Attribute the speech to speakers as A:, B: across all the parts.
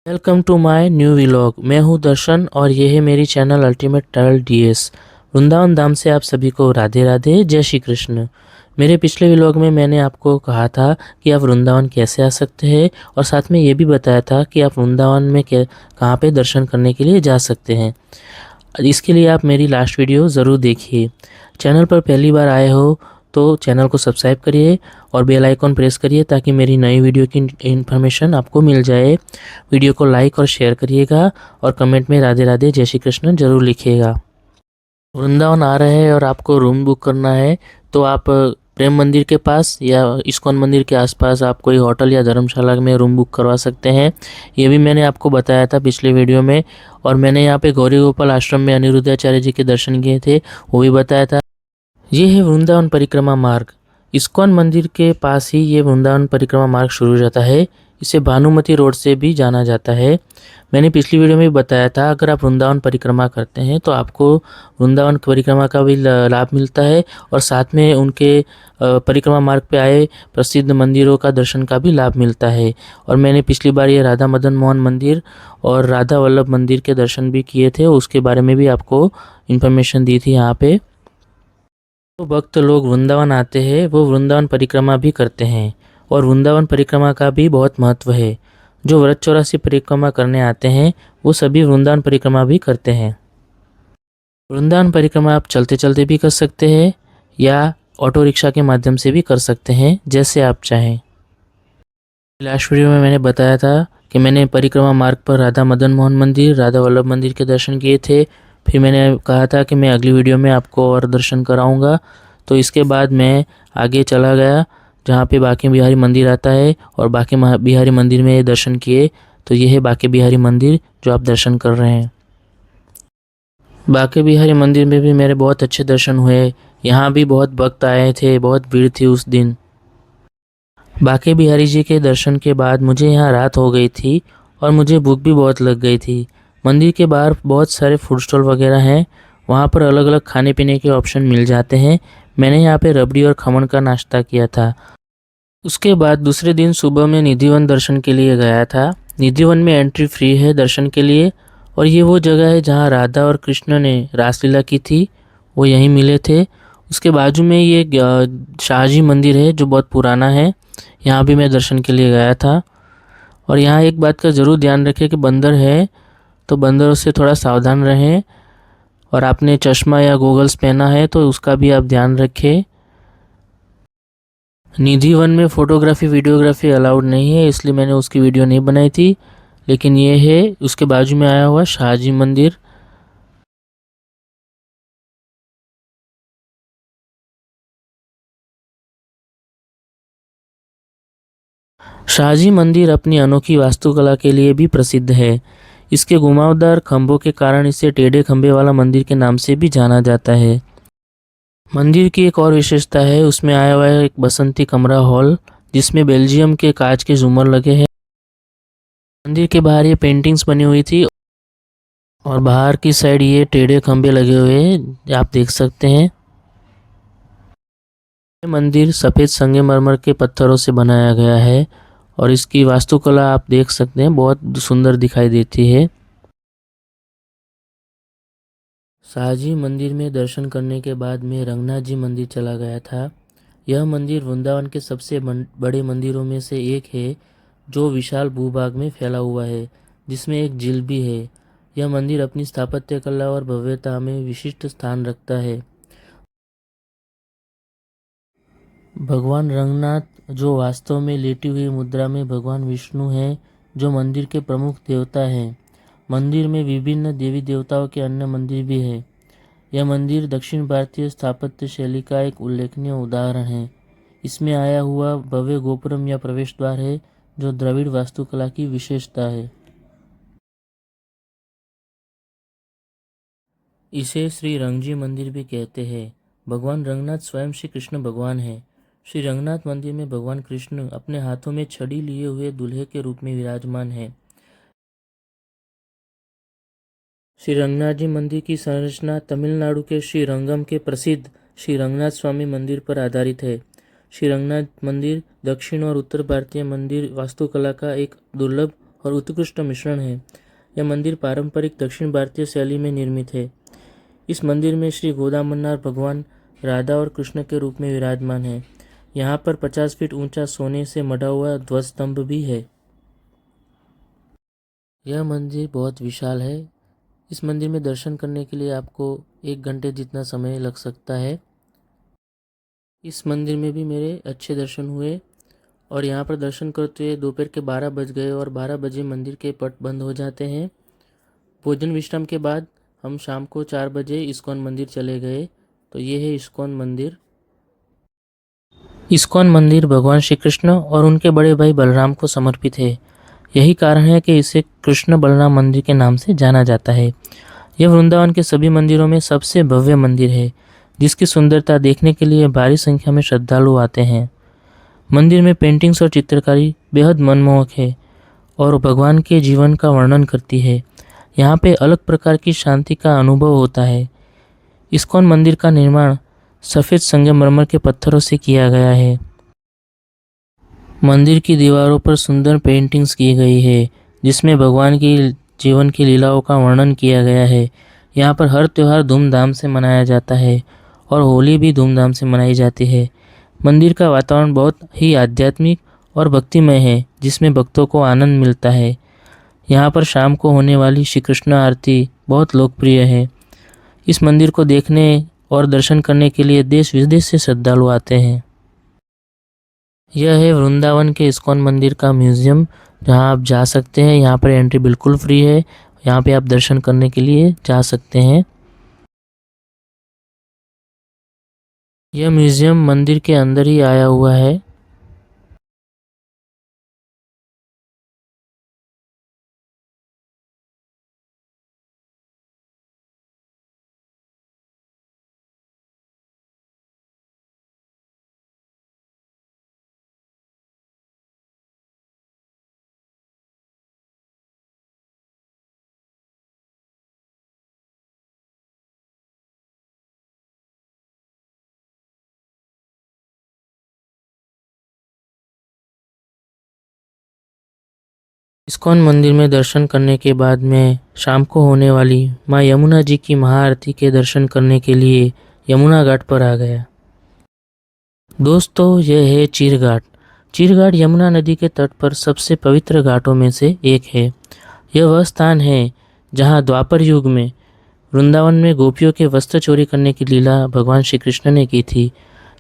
A: Welcome to my new vlog. मैं हूं दर्शन और ये है मेरी channel ultimate travel DS. Vrindavan Dham से आप सभी को राधे राधे, जय श्री कृष्ण। मेरे पिछले व्लॉग में मैंने आपको कहा था कि आप वृंदावन कैसे आ सकते हैं और साथ में ये भी बताया था कि आप वृंदावन में कहाँ पे दर्शन करने के लिए जा सकते हैं। इसके लिए आप मेरी लास्ट वीडियो ज़रूर देखिए। चैनल पर पहली बार आए हो तो चैनल को सब्सक्राइब करिए और बेल आइकॉन प्रेस करिए ताकि मेरी नई वीडियो की इन्फॉर्मेशन आपको मिल जाए। वीडियो को लाइक और शेयर करिएगा और कमेंट में राधे राधे जय श्री कृष्ण जरूर लिखिएगा। वृंदावन आ रहे हैं और आपको रूम बुक करना है तो आप प्रेम मंदिर के पास या इस्कॉन मंदिर के आसपास आप कोई होटल या धर्मशाला में रूम बुक करवा सकते हैं। ये भी मैंने आपको बताया था पिछले वीडियो में। और मैंने यहाँ पे गौरी गोपाल आश्रम में अनिरुद्धाचार्य जी के दर्शन किए थे, वो भी बताया था। ये है वृंदावन परिक्रमा मार्ग। इस्कॉन मंदिर के पास ही ये वृंदावन परिक्रमा मार्ग शुरू हो जाता है। इसे भानुमति रोड से भी जाना जाता है। मैंने पिछली वीडियो में भी बताया था, अगर आप वृंदावन परिक्रमा करते हैं तो आपको वृंदावन परिक्रमा का भी लाभ मिलता है और साथ में उनके परिक्रमा मार्ग पे आए प्रसिद्ध मंदिरों का दर्शन का भी लाभ मिलता है। और मैंने पिछली बार ये राधा मदन मोहन मंदिर और राधा वल्लभ मंदिर के दर्शन भी किए थे, उसके बारे में भी आपको इन्फॉर्मेशन दी थी यहाँ पे। तो भक्त लोग वृंदावन आते हैं वो वृंदावन परिक्रमा भी करते हैं और वृंदावन परिक्रमा का भी बहुत महत्व है। जो व्रत चौरासी परिक्रमा करने आते हैं वो सभी वृंदावन परिक्रमा भी करते हैं। वृंदावन परिक्रमा आप चलते चलते भी कर सकते हैं या ऑटो रिक्शा के माध्यम से भी कर सकते हैं, जैसे आप चाहें। लास्ट वीडियो में मैंने बताया था कि मैंने परिक्रमा मार्ग पर राधा मदन मोहन मंदिर, राधा वल्लभ मंदिर के दर्शन किए थे। फिर मैंने कहा था कि मैं अगली वीडियो में आपको और दर्शन कराऊंगा। तो इसके बाद मैं आगे चला गया जहाँ पे बांके बिहारी मंदिर आता है और बांके बिहारी मंदिर में दर्शन किए। तो ये है बांके बिहारी मंदिर जो आप दर्शन कर रहे हैं। बांके बिहारी मंदिर में भी मेरे बहुत अच्छे दर्शन हुए। यहाँ भी बहुत भक्त आए थे, बहुत भीड़ थी उस दिन। बांके बिहारी जी के दर्शन के बाद मुझे यहाँ रात हो गई थी और मुझे भूख भी बहुत लग गई थी। मंदिर के बाहर बहुत सारे फूड स्टॉल वगैरह हैं, वहाँ पर अलग अलग खाने पीने के ऑप्शन मिल जाते हैं। मैंने यहाँ पे रबड़ी और खमन का नाश्ता किया था। उसके बाद दूसरे दिन सुबह में निधिवन दर्शन के लिए गया था। निधिवन में एंट्री फ्री है दर्शन के लिए और ये वो जगह है जहाँ राधा और कृष्ण ने रासलीला की थी, वो यहीं मिले थे। उसके बाजू में ये शाहजी मंदिर है जो बहुत पुराना है, यहाँ भी मैं दर्शन के लिए गया था। और यहाँ एक बात का ज़रूर ध्यान रखें कि बंदर है तो बंदरों से थोड़ा सावधान रहें और आपने चश्मा या गॉगल्स पहना है तो उसका भी आप ध्यान रखें। निधि वन में फ़ोटोग्राफी वीडियोग्राफी अलाउड नहीं है, इसलिए मैंने उसकी वीडियो नहीं बनाई थी। लेकिन ये है उसके बाजू में आया हुआ शाहजी मंदिर। शाहजी मंदिर अपनी अनोखी वास्तुकला के लिए भी प्रसिद्ध है। इसके घुमावदार खंभों के कारण इसे टेढ़े खंभे वाला मंदिर के नाम से भी जाना जाता है। मंदिर की एक और विशेषता है, उसमें आया हुआ है एक बसंती कमरा हॉल जिसमें बेल्जियम के कांच के झूमर लगे हैं। मंदिर के बाहर ये पेंटिंग्स बनी हुई थी और बाहर की साइड ये टेढ़े खंभे लगे हुए हैं, आप देख सकते हैं। ये मंदिर सफ़ेद संगमरमर के पत्थरों से बनाया गया है और इसकी वास्तुकला आप देख सकते हैं, बहुत सुंदर दिखाई देती है। शाहजी मंदिर में दर्शन करने के बाद मैं रंगनाथ जी मंदिर चला गया था। यह मंदिर वृंदावन के सबसे बड़े मंदिरों में से एक है जो विशाल भूभाग में फैला हुआ है, जिसमें एक झील भी है। यह मंदिर अपनी स्थापत्य कला और भव्यता में विशिष्ट स्थान रखता है। भगवान रंगनाथ जो वास्तव में लेटी हुई मुद्रा में भगवान विष्णु हैं, जो मंदिर के प्रमुख देवता हैं। मंदिर में विभिन्न देवी देवताओं के अन्य मंदिर भी है। यह मंदिर दक्षिण भारतीय स्थापत्य शैली का एक उल्लेखनीय उदाहरण है। इसमें आया हुआ भव्य गोपुरम या प्रवेश द्वार है जो द्रविड़ वास्तुकला की विशेषता है। इसे श्री रंगजी मंदिर भी कहते हैं। भगवान रंगनाथ स्वयं श्री कृष्ण भगवान है। श्री रंगनाथ मंदिर में भगवान कृष्ण अपने हाथों में छड़ी लिए हुए दूल्हे के रूप में विराजमान है। श्री रंगनाथ जी मंदिर की संरचना तमिलनाडु के श्री रंगम के प्रसिद्ध श्री रंगनाथ स्वामी मंदिर पर आधारित है। श्री रंगनाथ मंदिर दक्षिण और उत्तर भारतीय मंदिर वास्तुकला का एक दुर्लभ और उत्कृष्ट मिश्रण है। यह मंदिर पारंपरिक दक्षिण भारतीय शैली में निर्मित है। इस मंदिर में श्री गोदामन्नार भगवान राधा और कृष्ण के रूप में विराजमान है। यहाँ पर 50 फीट ऊंचा सोने से मढ़ा हुआ ध्वज स्तंभ भी है। यह मंदिर बहुत विशाल है। इस मंदिर में दर्शन करने के लिए आपको 1 घंटे जितना समय लग सकता है। इस मंदिर में भी मेरे अच्छे दर्शन हुए और यहाँ पर दर्शन करते हुए दोपहर के 12 बज गए और 12 बजे मंदिर के पट बंद हो जाते हैं। भोजन विश्राम के बाद हम शाम को 4 बजे इस्कॉन मंदिर चले गए। तो ये है इस्कॉन मंदिर। इस्कॉन मंदिर भगवान श्री कृष्ण और उनके बड़े भाई बलराम को समर्पित है। यही कारण है कि इसे कृष्ण बलराम मंदिर के नाम से जाना जाता है। यह वृंदावन के सभी मंदिरों में सबसे भव्य मंदिर है, जिसकी सुंदरता देखने के लिए भारी संख्या में श्रद्धालु आते हैं। मंदिर में पेंटिंग्स और चित्रकारी बेहद मनमोहक है और भगवान के जीवन का वर्णन करती है। यहाँ पे अलग प्रकार की शांति का अनुभव होता है। इस्कॉन मंदिर का निर्माण सफ़ेद संगमरमर के पत्थरों से किया गया है। मंदिर की दीवारों पर सुंदर पेंटिंग्स की गई है, जिसमें भगवान की जीवन की लीलाओं का वर्णन किया गया है। यहाँ पर हर त्यौहार धूमधाम से मनाया जाता है और होली भी धूमधाम से मनाई जाती है। मंदिर का वातावरण बहुत ही आध्यात्मिक और भक्तिमय है, जिसमें भक्तों को आनंद मिलता है। यहाँ पर शाम को होने वाली श्री कृष्ण आरती बहुत लोकप्रिय है। इस मंदिर को देखने और दर्शन करने के लिए देश विदेश से श्रद्धालु आते हैं। यह है वृंदावन के इस्कॉन मंदिर का म्यूज़ियम, जहाँ आप जा सकते हैं। यहाँ पर एंट्री बिल्कुल फ्री है। यहाँ पे आप दर्शन करने के लिए जा सकते हैं। यह म्यूज़ियम मंदिर के अंदर ही आया हुआ है। इस्कॉन मंदिर में दर्शन करने के बाद मैं शाम को होने वाली माँ यमुना जी की महाआरती के दर्शन करने के लिए यमुना घाट पर आ गया। दोस्तों, यह है चीर घाट। चीर घाट यमुना नदी के तट पर सबसे पवित्र घाटों में से एक है। यह वह स्थान है जहाँ द्वापर युग में वृंदावन में गोपियों के वस्त्र चोरी करने की लीला भगवान श्री कृष्ण ने की थी।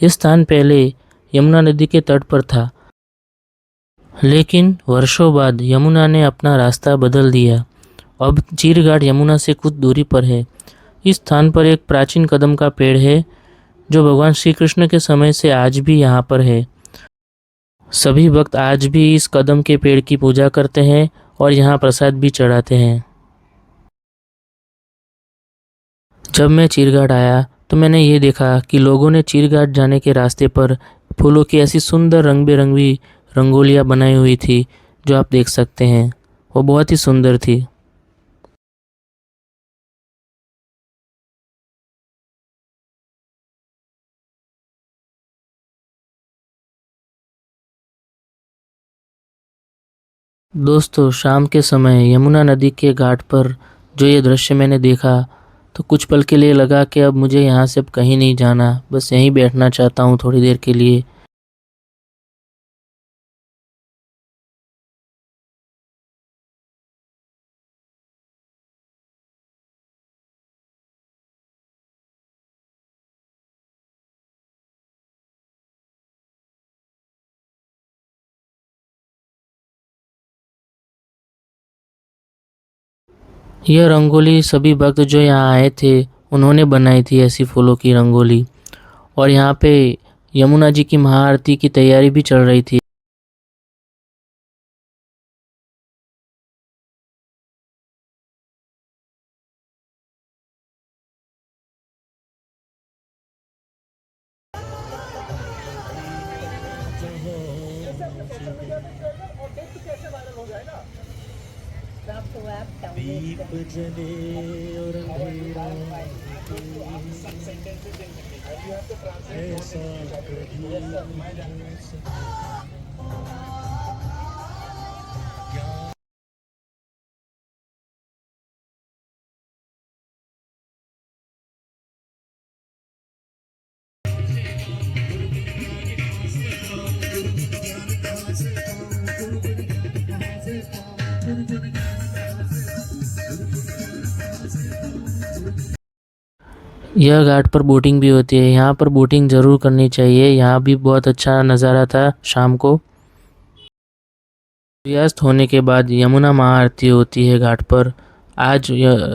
A: यह स्थान पहले यमुना नदी के तट पर था, लेकिन वर्षों बाद यमुना ने अपना रास्ता बदल दिया। अब चीरघाट यमुना से कुछ दूरी पर है। इस स्थान पर एक प्राचीन कदम का पेड़ है, जो भगवान श्री कृष्ण के समय से आज भी यहाँ पर है। सभी भक्त आज भी इस कदम के पेड़ की पूजा करते हैं और यहाँ प्रसाद भी चढ़ाते हैं। जब मैं चीरघाट आया तो मैंने ये देखा कि लोगों ने चीरघाट जाने के रास्ते पर फूलों की ऐसी सुंदर रंग बिरंगी रंगोलियाँ बनाई हुई थी, जो आप देख सकते हैं। वो बहुत ही सुंदर थी। दोस्तों, शाम के समय यमुना नदी के घाट पर जो ये दृश्य मैंने देखा, तो कुछ पल के लिए लगा कि अब मुझे यहाँ से अब कहीं नहीं जाना, बस यहीं बैठना चाहता हूँ थोड़ी देर के लिए। यह रंगोली सभी भक्त जो यहाँ आए थे उन्होंने बनाई थी, ऐसी फूलों की रंगोली। और यहाँ पे यमुना जी की महाआरती की तैयारी भी चल रही थी। दीप जले और अंधेरा ऐसा कभी यह घाट पर बोटिंग भी होती है। यहाँ पर बोटिंग ज़रूर करनी चाहिए। यहाँ भी बहुत अच्छा नज़ारा था शाम को। सूर्यास्त होने के बाद यमुना महाआरती होती है घाट पर। आज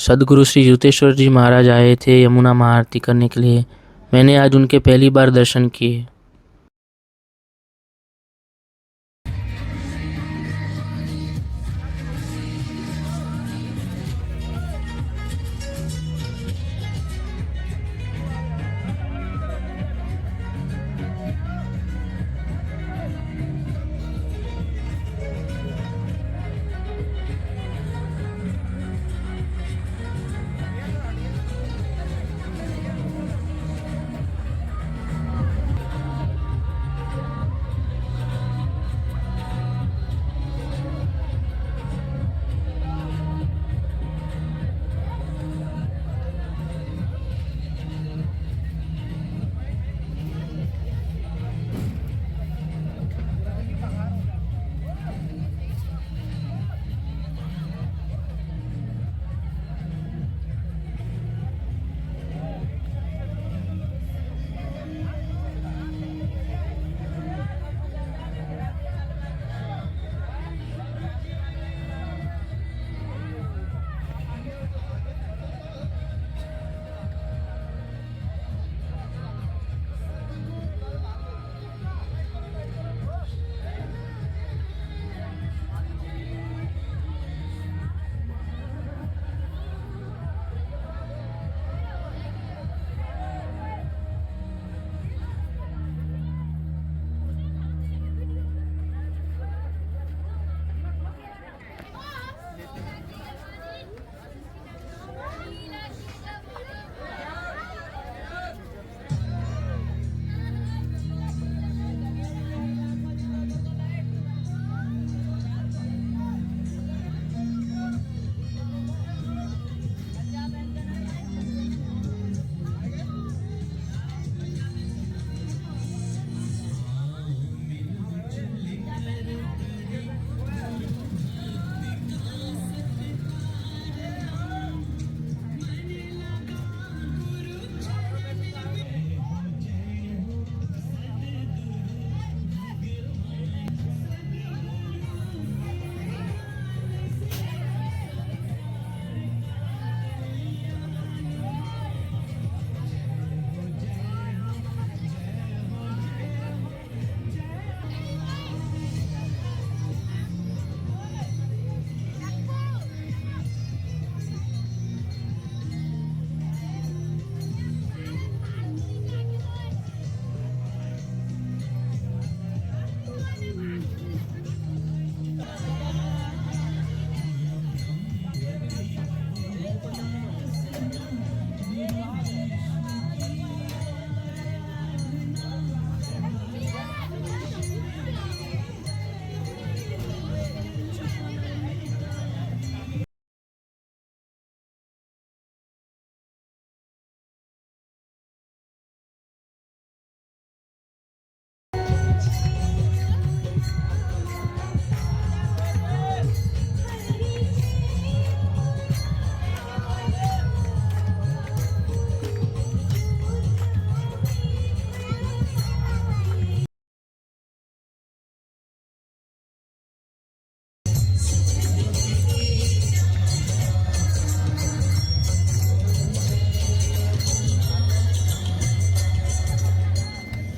A: सदगुरु श्री युतेश्वर जी महाराज आए थे यमुना महाआरती करने के लिए। मैंने आज उनके पहली बार दर्शन किए।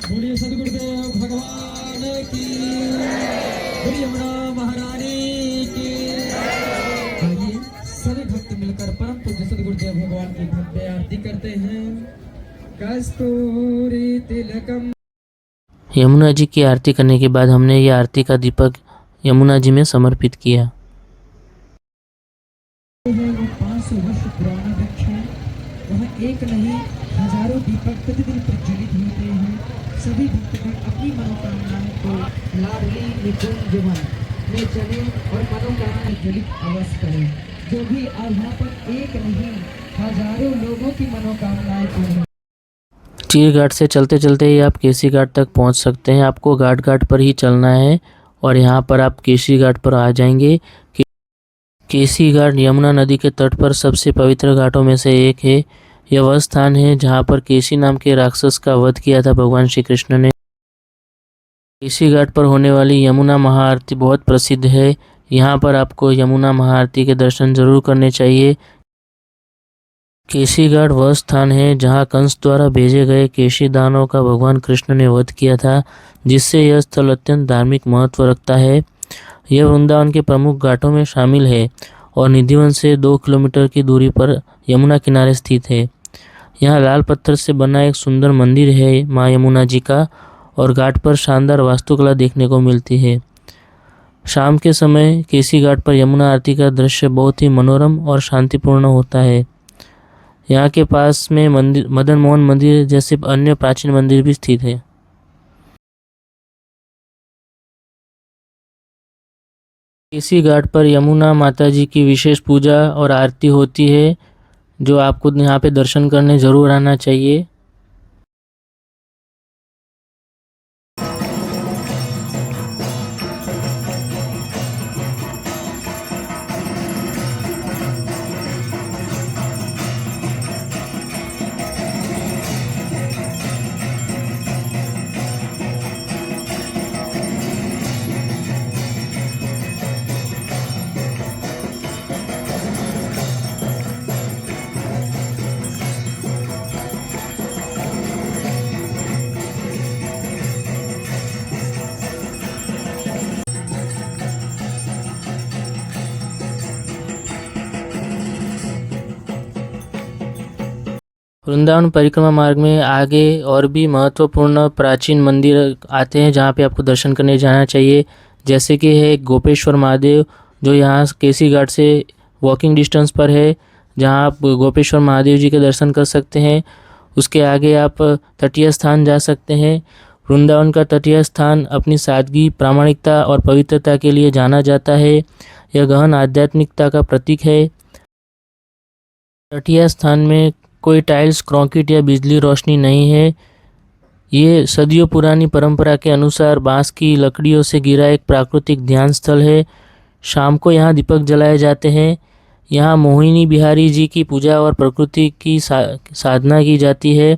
B: बोलिए सदगुरुदेव भगवान की, बोलिए यमुना महारानी की। आइए सभी भक्त मिलकर परम पूज्य सदगुरुदेव भगवान की भव्य आरती करते हैं। कस्तूरी तिलकम।
A: यमुना जी की आरती करने के बाद हमने ये आरती का दीपक यमुना जी में समर्पित किया।
B: वो 500 वर्ष पुराना वृक्ष है। वहाँ एक नहीं हजारों दीपक प्रतिदिन प्रज्वलित होते हैं। सभी भक्तगण अपनी मनोकामनाओं को लाडली निकुंज वन में चले और मनोकामना जलित अवश्य करें। जो भी आज यहाँ पर एक नहीं हजारों लोगों की मनोकामनाएं पूर्ण।
A: चीर घाट से चलते चलते ही आप केसी घाट तक पहुंच सकते हैं। आपको घाट घाट पर ही चलना है और यहाँ पर आप केसी घाट पर आ जाएंगे। केसी घाट यमुना नदी के तट पर सबसे पवित्र घाटों में से एक है। यह वह स्थान है जहाँ पर केसी नाम के राक्षस का वध किया था भगवान श्री कृष्ण ने। केसी घाट पर होने वाली यमुना महाआरती बहुत प्रसिद्ध है। यहाँ पर आपको यमुना महाआरती के दर्शन जरूर करने चाहिए। केसी घाट वह स्थान है जहाँ कंस द्वारा भेजे गए केसी दानव का भगवान कृष्ण ने वध किया था, जिससे यह स्थल अत्यंत धार्मिक महत्व रखता है। यह वृंदावन के प्रमुख घाटों में शामिल है और निधिवन से 2 किलोमीटर की दूरी पर यमुना किनारे स्थित है। यहाँ लाल पत्थर से बना एक सुंदर मंदिर है माँ यमुना जी का, और घाट पर शानदार वास्तुकला देखने को मिलती है। शाम के समय केसी घाट पर यमुना आरती का दृश्य बहुत ही मनोरम और शांतिपूर्ण होता है। यहाँ के पास में मंदिर मदन मोहन मंदिर जैसे अन्य प्राचीन मंदिर भी स्थित है। केसी घाट पर यमुना माता जी की विशेष पूजा और आरती होती है, जो आपको यहाँ पे दर्शन करने ज़रूर आना चाहिए। वृंदावन परिक्रमा मार्ग में आगे और भी महत्वपूर्ण प्राचीन मंदिर आते हैं जहाँ पे आपको दर्शन करने जाना चाहिए, जैसे कि है गोपेश्वर महादेव, जो यहाँ केसी घाट से वॉकिंग डिस्टेंस पर है, जहाँ आप गोपेश्वर महादेव जी के दर्शन कर सकते हैं। उसके आगे आप तटीय स्थान जा सकते हैं। वृंदावन का तटीय स्थान अपनी सादगी, प्रामाणिकता और पवित्रता के लिए जाना जाता है। यह गहन आध्यात्मिकता का प्रतीक है। तटीय स्थान में कोई टाइल्स, कंक्रीट या बिजली रोशनी नहीं है। ये सदियों पुरानी परंपरा के अनुसार बांस की लकड़ियों से घिरा एक प्राकृतिक ध्यान स्थल है। शाम को यहाँ दीपक जलाए जाते हैं। यहाँ मोहिनी बिहारी जी की पूजा और प्रकृति की साधना की जाती है।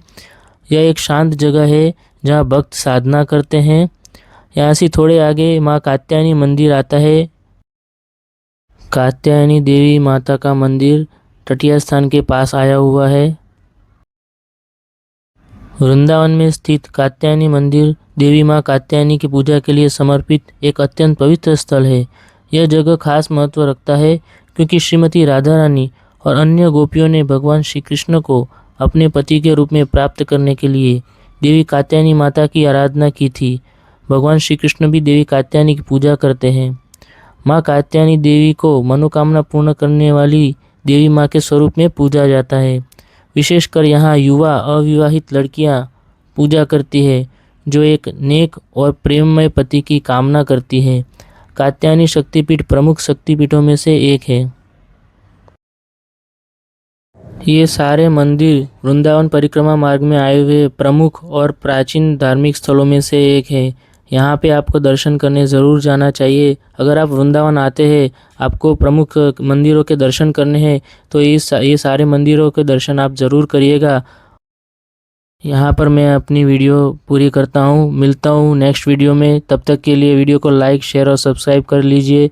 A: यह एक शांत जगह है जहाँ भक्त साधना करते हैं। यहाँ से थोड़े आगे माँ कात्यायनी मंदिर आता है। कात्यायनी देवी माता का मंदिर तटीय स्थान के पास आया हुआ है। वृंदावन में स्थित कात्यायनी मंदिर देवी माँ कात्यायनी की पूजा के लिए समर्पित एक अत्यंत पवित्र स्थल है। यह जगह खास महत्व रखता है क्योंकि श्रीमती राधा रानी और अन्य गोपियों ने भगवान श्री कृष्ण को अपने पति के रूप में प्राप्त करने के लिए देवी कात्यायनी माता की आराधना की थी। भगवान श्री कृष्ण भी देवी कात्यायनी की पूजा करते हैं। माँ कात्यायनी देवी को मनोकामना पूर्ण करने वाली देवी माँ के स्वरूप में पूजा जाता है। विशेषकर यहाँ युवा अविवाहित लड़कियाँ पूजा करती है, जो एक नेक और प्रेममय पति की कामना करती है। कात्यायनी शक्तिपीठ प्रमुख शक्तिपीठों में से एक है। ये सारे मंदिर वृंदावन परिक्रमा मार्ग में आए हुए प्रमुख और प्राचीन धार्मिक स्थलों में से एक है। यहाँ पे आपको दर्शन करने ज़रूर जाना चाहिए। अगर आप वृंदावन आते हैं, आपको प्रमुख मंदिरों के दर्शन करने हैं, तो ये सारे मंदिरों के दर्शन आप ज़रूर करिएगा। यहाँ पर मैं अपनी वीडियो पूरी करता हूँ। मिलता हूँ नेक्स्ट वीडियो में। तब तक के लिए वीडियो को लाइक, शेयर और सब्सक्राइब कर लीजिए।